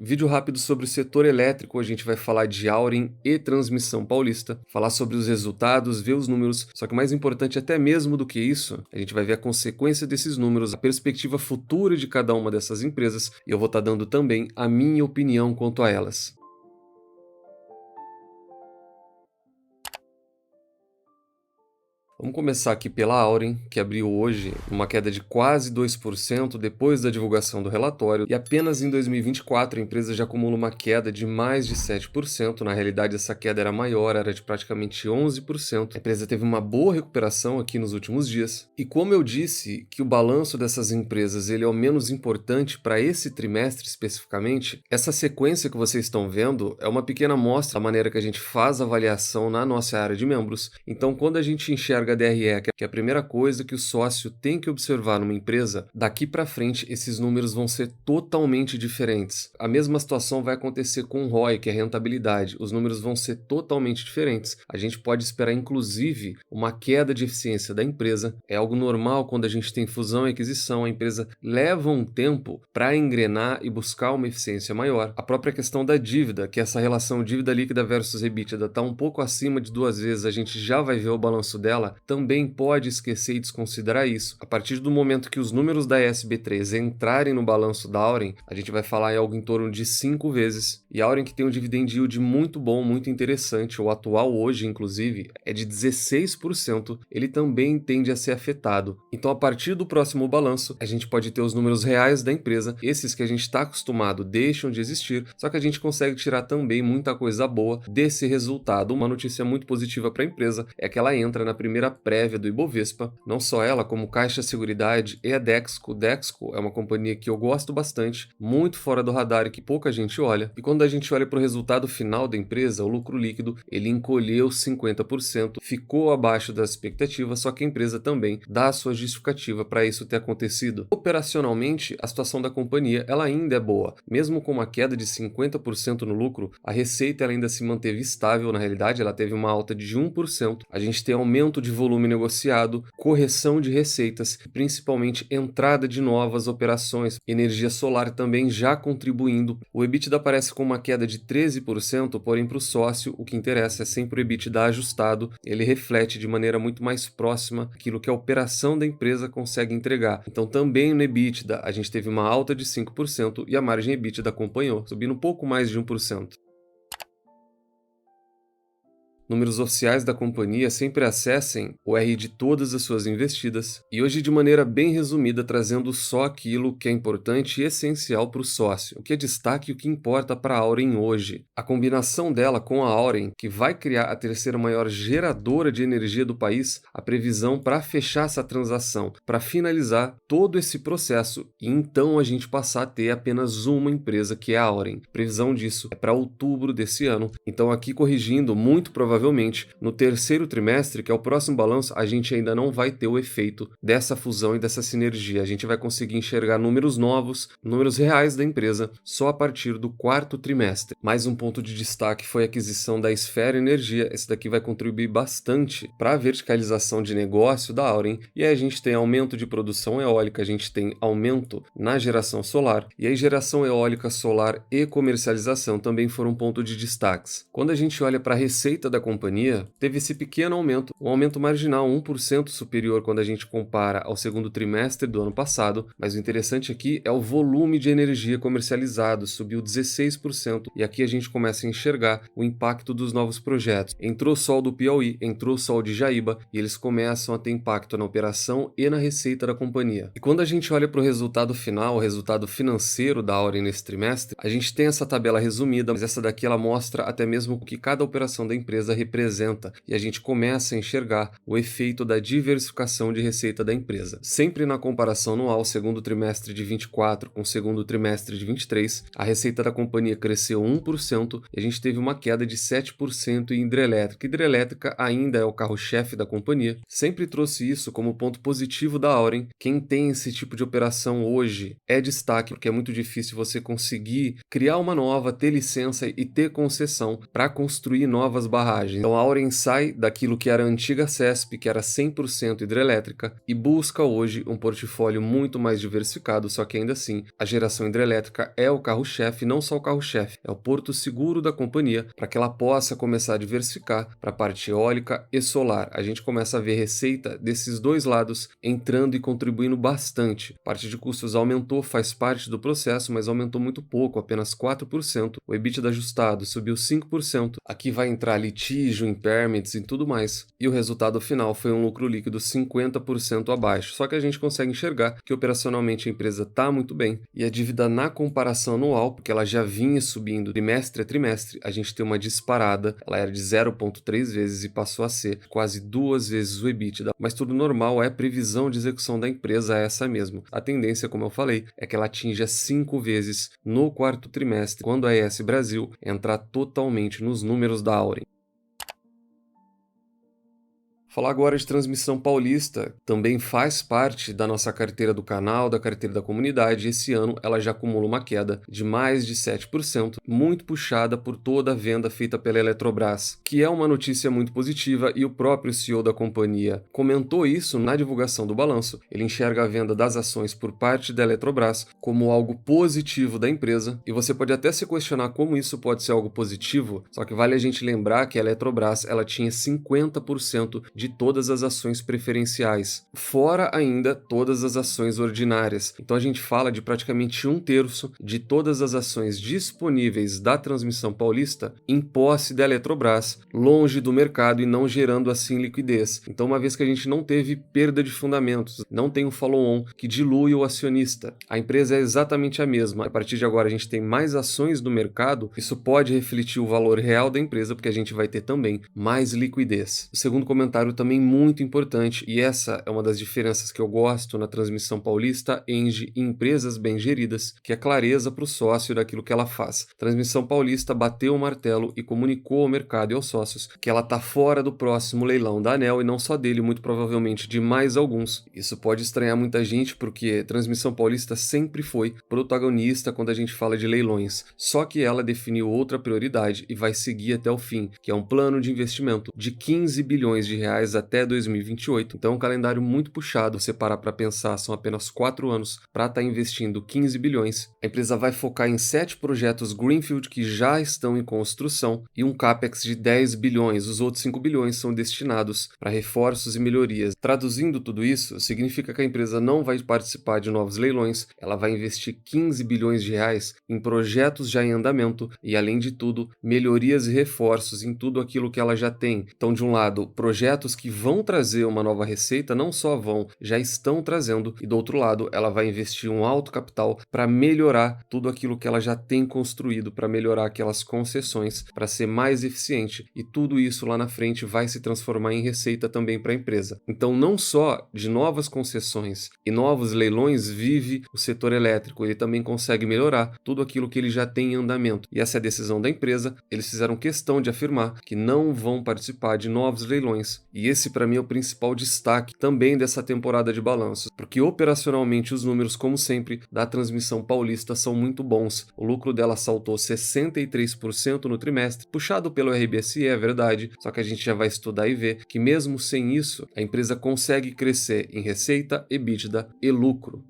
Vídeo rápido sobre o setor elétrico, a gente vai falar de Auren e Transmissão Paulista, falar sobre os resultados, ver os números, só que mais importante até mesmo do que isso, a gente vai ver a consequência desses números, a perspectiva futura de cada uma dessas empresas, e eu vou estar dando também a minha opinião quanto a elas. Vamos começar aqui pela Auren, que abriu hoje uma queda de quase 2% depois da divulgação do relatório, e apenas em 2024 a empresa já acumula uma queda de mais de 7%. Na realidade, essa queda era maior, era de praticamente 11%. A empresa teve uma boa recuperação aqui nos últimos dias. E como eu disse que o balanço dessas empresas ele é o menos importante para esse trimestre especificamente, essa sequência que vocês estão vendo é uma pequena amostra da maneira que a gente faz a avaliação na nossa área de membros. Então, quando a gente enxerga HDRE, que é a primeira coisa que o sócio tem que observar numa empresa, daqui para frente esses números vão ser totalmente diferentes. A mesma situação vai acontecer com o ROI, que é a rentabilidade. Os números vão ser totalmente diferentes. A gente pode esperar, inclusive, uma queda de eficiência da empresa. É algo normal quando a gente tem fusão e aquisição. A empresa leva um tempo para engrenar e buscar uma eficiência maior. A própria questão da dívida, que essa relação dívida líquida versus EBITDA está um pouco acima de 2 vezes, a gente já vai ver o balanço dela, também pode esquecer e desconsiderar isso. A partir do momento que os números da SB3 entrarem no balanço da Auren, a gente vai falar em algo em torno de 5 vezes. E a Auren, que tem um dividend yield muito bom, muito interessante, o atual hoje, inclusive, é de 16%, ele também tende a ser afetado. Então, a partir do próximo balanço, a gente pode ter os números reais da empresa, esses que a gente está acostumado deixam de existir, só que a gente consegue tirar também muita coisa boa desse resultado. Uma notícia muito positiva para a empresa é que ela entra na primeira prévia do Ibovespa, não só ela, como Caixa Seguridade e a Dexco. Dexco é uma companhia que eu gosto bastante, muito fora do radar e que pouca gente olha. E quando a gente olha para o resultado final da empresa, o lucro líquido, ele encolheu 50%, ficou abaixo das expectativas, só que a empresa também dá a sua justificativa para isso ter acontecido. Operacionalmente, a situação da companhia ela ainda é boa. Mesmo com uma queda de 50% no lucro, a receita ela ainda se manteve estável, na realidade ela teve uma alta de 1%. A gente tem aumento de volume negociado, correção de receitas, principalmente entrada de novas operações, energia solar também já contribuindo. O EBITDA aparece com uma queda de 13%, porém para o sócio o que interessa é sempre o EBITDA ajustado, ele reflete de maneira muito mais próxima aquilo que a operação da empresa consegue entregar. Então também no EBITDA a gente teve uma alta de 5% e a margem EBITDA acompanhou, subindo um pouco mais de 1%. Números oficiais da companhia sempre acessem o R de todas as suas investidas, e hoje de maneira bem resumida trazendo só aquilo que é importante e essencial para o sócio, o que é destaque e o que importa para a Auren hoje. A combinação dela com a Auren, que vai criar a terceira maior geradora de energia do país, a previsão para fechar essa transação, para finalizar todo esse processo e então a gente passar a ter apenas uma empresa que é a Auren. Previsão disso é para outubro desse ano, então aqui corrigindo, muito provavelmente no terceiro trimestre, que é o próximo balanço, a gente ainda não vai ter o efeito dessa fusão e dessa sinergia. A gente vai conseguir enxergar números novos, números reais da empresa, só a partir do quarto trimestre. Mais um ponto de destaque foi a aquisição da Esfera Energia. Esse daqui vai contribuir bastante para a verticalização de negócio da Auren. E aí a gente tem aumento de produção eólica, a gente tem aumento na geração solar. E aí geração eólica, solar e comercialização também foram um ponto de destaques. Quando a gente olha para a receita da companhia, teve esse pequeno aumento, um aumento marginal, 1% superior quando a gente compara ao segundo trimestre do ano passado, mas o interessante aqui é o volume de energia comercializado, subiu 16%, e aqui a gente começa a enxergar o impacto dos novos projetos. Entrou sol do Piauí, entrou sol de Jaíba, e eles começam a ter impacto na operação e na receita da companhia. E quando a gente olha para o resultado final, o resultado financeiro da Auren nesse trimestre, a gente tem essa tabela resumida, mas essa daqui ela mostra até mesmo o que cada operação da empresa representa, e a gente começa a enxergar o efeito da diversificação de receita da empresa. Sempre na comparação anual, segundo trimestre de 24 com segundo trimestre de 23, a receita da companhia cresceu 1% e a gente teve uma queda de 7% em hidrelétrica. Hidrelétrica ainda é o carro-chefe da companhia. Sempre trouxe isso como ponto positivo da Auren. Quem tem esse tipo de operação hoje é destaque, porque é muito difícil você conseguir criar uma nova, ter licença e ter concessão para construir novas barragens. vantagem. Então a Auren sai daquilo que era a antiga CESP, que era 100% hidrelétrica, e busca hoje um portfólio muito mais diversificado, só que ainda assim a geração hidrelétrica é o carro-chefe, não só o carro-chefe, é o porto seguro da companhia para que ela possa começar a diversificar para a parte eólica e solar. A gente começa a ver receita desses dois lados entrando e contribuindo bastante. A parte de custos aumentou, faz parte do processo, mas aumentou muito pouco, apenas 4%. O EBITDA ajustado subiu 5%. Aqui vai entrar litígio, impairments e tudo mais. E o resultado final foi um lucro líquido 50% abaixo. Só que a gente consegue enxergar que operacionalmente a empresa está muito bem. E a dívida na comparação anual, porque ela já vinha subindo trimestre a trimestre, a gente tem uma disparada. Ela era de 0,3 vezes e passou a ser quase 2 vezes o EBITDA. Mas tudo normal, é previsão de execução da empresa essa mesmo. A tendência, como eu falei, é que ela atinja 5 vezes no quarto trimestre, quando a ES Brasil entrar totalmente nos números da Auren. Falar agora de Transmissão Paulista, também faz parte da nossa carteira do canal, da carteira da comunidade. Esse ano ela já acumula uma queda de mais de 7%, muito puxada por toda a venda feita pela Eletrobras, que é uma notícia muito positiva e o próprio CEO da companhia comentou isso na divulgação do balanço. Ele enxerga a venda das ações por parte da Eletrobras como algo positivo da empresa, e você pode até se questionar como isso pode ser algo positivo, só que vale a gente lembrar que a Eletrobras ela tinha 50% de todas as ações preferenciais, fora ainda todas as ações ordinárias. Então a gente fala de praticamente 1/3 de todas as ações disponíveis da Transmissão Paulista em posse da Eletrobras, longe do mercado e não gerando assim liquidez. Então, uma vez que a gente não teve perda de fundamentos, não tem um follow-on que dilui o acionista, a empresa é exatamente a mesma. A partir de agora a gente tem mais ações no mercado, isso pode refletir o valor real da empresa, porque a gente vai ter também mais liquidez. O segundo comentário também muito importante, e essa é uma das diferenças que eu gosto na Transmissão Paulista, Engie e empresas bem geridas, que é clareza para o sócio daquilo que ela faz. Transmissão Paulista bateu o martelo e comunicou ao mercado e aos sócios que ela está fora do próximo leilão da ANEEL, e não só dele, muito provavelmente de mais alguns. Isso pode estranhar muita gente, porque Transmissão Paulista sempre foi protagonista quando a gente fala de leilões, só que ela definiu outra prioridade e vai seguir até o fim, que é um plano de investimento de 15 bilhões de reais até 2028. Então é um calendário muito puxado. Você parar para pensar, são apenas 4 anos para estar investindo 15 bilhões. A empresa vai focar em 7 projetos Greenfield que já estão em construção e um CAPEX de 10 bilhões. Os outros 5 bilhões são destinados para reforços e melhorias. Traduzindo tudo isso, significa que a empresa não vai participar de novos leilões, ela vai investir 15 bilhões de reais em projetos já em andamento e, além de tudo, melhorias e reforços em tudo aquilo que ela já tem. Então, de um lado, projetos que vão trazer uma nova receita, não só vão, já estão trazendo, e do outro lado, ela vai investir um alto capital para melhorar tudo aquilo que ela já tem construído, para melhorar aquelas concessões, para ser mais eficiente, e tudo isso lá na frente vai se transformar em receita também para a empresa. Então, não só de novas concessões e novos leilões vive o setor elétrico, ele também consegue melhorar tudo aquilo que ele já tem em andamento. E essa é a decisão da empresa. Eles fizeram questão de afirmar que não vão participar de novos leilões. E esse, para mim, é o principal destaque também dessa temporada de balanços, porque operacionalmente os números, como sempre, da Transmissão Paulista são muito bons. O lucro dela saltou 63% no trimestre, puxado pelo RBSE, é verdade, só que a gente já vai estudar e ver que mesmo sem isso, a empresa consegue crescer em receita, EBITDA e lucro.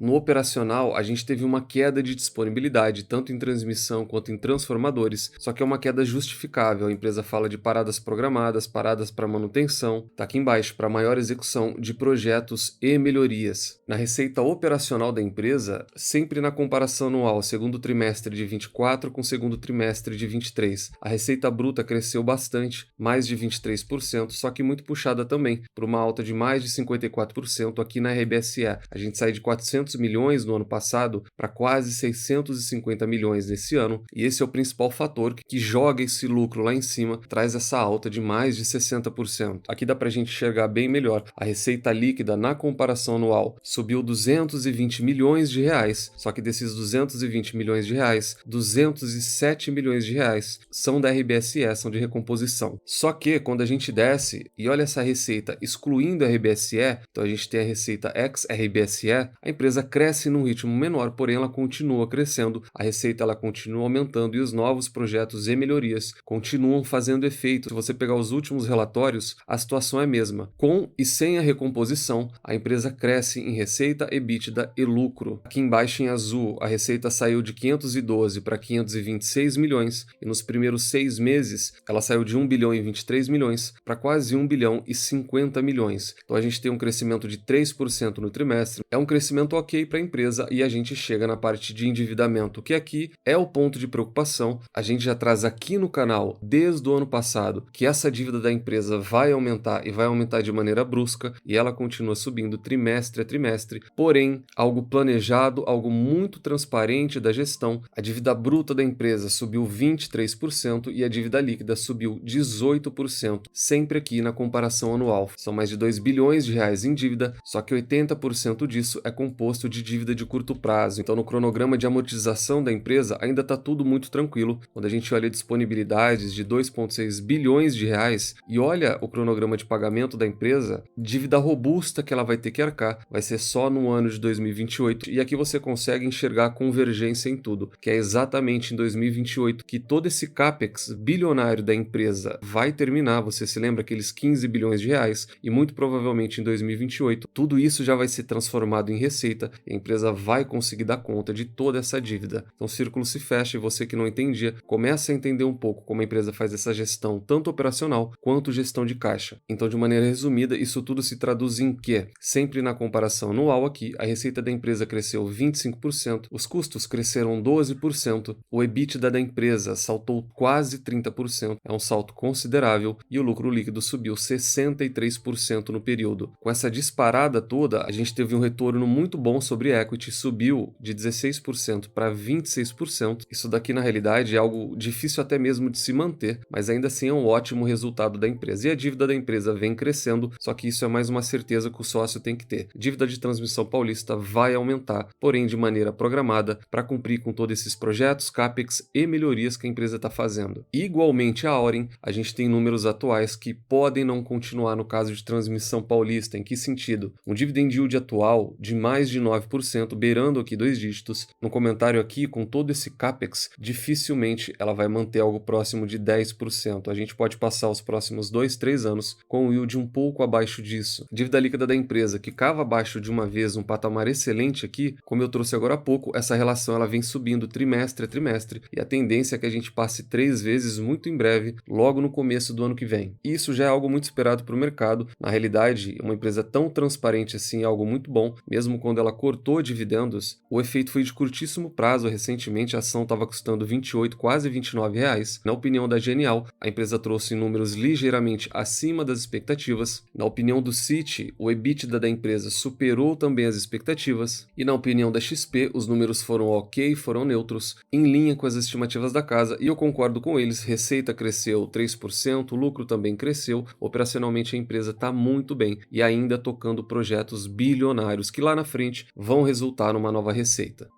No operacional, a gente teve uma queda de disponibilidade, tanto em transmissão quanto em transformadores, só que é uma queda justificável. A empresa fala de paradas programadas, paradas para manutenção, tá aqui embaixo, para maior execução de projetos e melhorias. Na receita operacional da empresa, sempre na comparação anual, segundo trimestre de 24 com segundo trimestre de 23, a receita bruta cresceu bastante, mais de 23%, só que muito puxada também por uma alta de mais de 54% aqui na RBSE. A gente sai de 400 milhões no ano passado para quase 650 milhões nesse ano, e esse é o principal fator que joga esse lucro lá em cima, traz essa alta de mais de 60%. Aqui dá para a gente enxergar bem melhor. A receita líquida na comparação anual subiu 220 milhões de reais, só que desses 220 milhões de reais, 207 milhões de reais são da RBSE, são de recomposição. Só que quando a gente desce e olha essa receita excluindo a RBSE, então a gente tem a receita ex-RBSE, a empresa empresa cresce num ritmo menor, porém ela continua crescendo, a receita ela continua aumentando e os novos projetos e melhorias continuam fazendo efeito. Se você pegar os últimos relatórios, a situação é a mesma. Com e sem a recomposição, a empresa cresce em receita, EBITDA e lucro. Aqui embaixo em azul, a receita saiu de 512 para 526 milhões e nos primeiros 6 meses ela saiu de 1 bilhão e 23 milhões para quase 1 bilhão e 50 milhões. Então a gente tem um crescimento de 3% no trimestre. É um crescimento ok para a empresa e a gente chega na parte de endividamento, que aqui é o ponto de preocupação. A gente já traz aqui no canal, desde o ano passado, que essa dívida da empresa vai aumentar e vai aumentar de maneira brusca e ela continua subindo trimestre a trimestre, porém, algo planejado, algo muito transparente da gestão. A dívida bruta da empresa subiu 23% e a dívida líquida subiu 18%, sempre aqui na comparação anual. São mais de 2 bilhões de reais em dívida, só que 80% disso é composto de dívida de curto prazo. Então, no cronograma de amortização da empresa, ainda está tudo muito tranquilo. Quando a gente olha disponibilidades de 2,6 bilhões de reais e olha o cronograma de pagamento da empresa, dívida robusta que ela vai ter que arcar vai ser só no ano de 2028. E aqui você consegue enxergar a convergência em tudo, que é exatamente em 2028 que todo esse capex bilionário da empresa vai terminar. Você se lembra aqueles 15 bilhões de reais? E muito provavelmente em 2028 tudo isso já vai ser transformado em receita e a empresa vai conseguir dar conta de toda essa dívida. Então o círculo se fecha e você que não entendia começa a entender um pouco como a empresa faz essa gestão tanto operacional quanto gestão de caixa. Então, de maneira resumida, isso tudo se traduz em que, sempre na comparação anual aqui, a receita da empresa cresceu 25%, os custos cresceram 12%, o EBITDA da empresa saltou quase 30%, é um salto considerável, e o lucro líquido subiu 63% no período. Com essa disparada toda, a gente teve um retorno muito bom sobre equity, subiu de 16% para 26%. Isso daqui, na realidade, é algo difícil até mesmo de se manter, mas ainda assim é um ótimo resultado da empresa. E a dívida da empresa vem crescendo, só que isso é mais uma certeza que o sócio tem que ter. A dívida de Transmissão Paulista vai aumentar, porém de maneira programada, para cumprir com todos esses projetos, capex e melhorias que a empresa está fazendo. Igualmente a Auren, a gente tem números atuais que podem não continuar no caso de Transmissão Paulista. Em que sentido? Um dividend yield atual de mais de 9%, beirando aqui 2 dígitos. No comentário aqui, com todo esse capex, dificilmente ela vai manter algo próximo de 10%. A gente pode passar os próximos 2, 3 anos com o yield um pouco abaixo disso. Dívida líquida da empresa, que cava abaixo de uma vez um patamar excelente aqui, como eu trouxe agora há pouco, essa relação ela vem subindo trimestre a trimestre e a tendência é que a gente passe 3 vezes muito em breve, logo no começo do ano que vem. Isso já é algo muito esperado para o mercado. Na realidade, uma empresa tão transparente assim é algo muito bom, mesmo quando ela cortou dividendos, o efeito foi de curtíssimo prazo. Recentemente a ação estava custando 28, quase 29 reais. Na opinião da Genial, a empresa trouxe números ligeiramente acima das expectativas. Na opinião do Citi, o EBITDA da empresa superou também as expectativas. E na opinião da XP, os números foram ok, foram neutros, em linha com as estimativas da casa, e eu concordo com eles. Receita cresceu 3%, o lucro também cresceu, operacionalmente a empresa está muito bem e ainda tocando projetos bilionários que lá na frente vão resultar numa nova receita.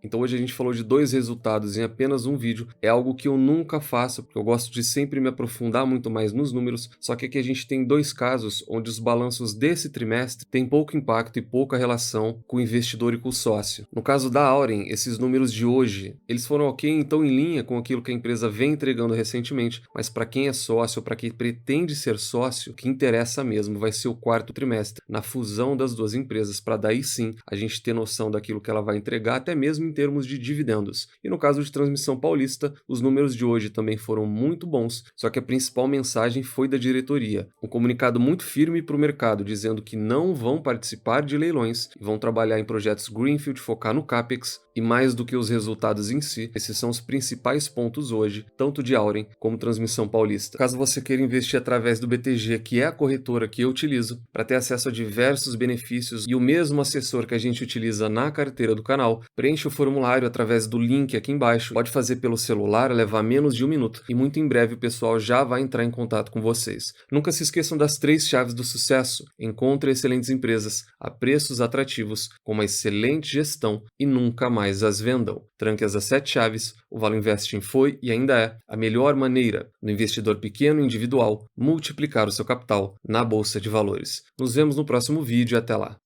Então hoje a gente falou de 2 resultados em apenas um vídeo, é algo que eu nunca faço, porque eu gosto de sempre me aprofundar muito mais nos números, só que aqui a gente tem 2 casos onde os balanços desse trimestre têm pouco impacto e pouca relação com o investidor e com o sócio. No caso da Auren, esses números de hoje, eles foram ok, então em linha com aquilo que a empresa vem entregando recentemente, mas para quem é sócio ou para quem pretende ser sócio, o que interessa mesmo vai ser o 4º trimestre, na fusão das 2 empresas, para daí sim a gente ter noção daquilo que ela vai entregar, até mesmo em termos de dividendos. E no caso de Transmissão Paulista, os números de hoje também foram muito bons, só que a principal mensagem foi da diretoria. Um comunicado muito firme para o mercado, dizendo que não vão participar de leilões e vão trabalhar em projetos Greenfield, focar no CAPEX, e mais do que os resultados em si, esses são os principais pontos hoje, tanto de Auren como Transmissão Paulista. Caso você queira investir através do BTG, que é a corretora que eu utilizo, para ter acesso a diversos benefícios e o mesmo assessor que a gente utiliza na carteira do canal, preencha o formulário formulário através do link aqui embaixo. Pode fazer pelo celular, levar menos de 1 minuto. E muito em breve o pessoal já vai entrar em contato com vocês. Nunca se esqueçam das 3 chaves do sucesso. Encontre excelentes empresas a preços atrativos, com uma excelente gestão e nunca mais as vendam. Tranque as 7 chaves. O Valor Investing foi e ainda é a melhor maneira do investidor pequeno e individual multiplicar o seu capital na Bolsa de Valores. Nos vemos no próximo vídeo e até lá.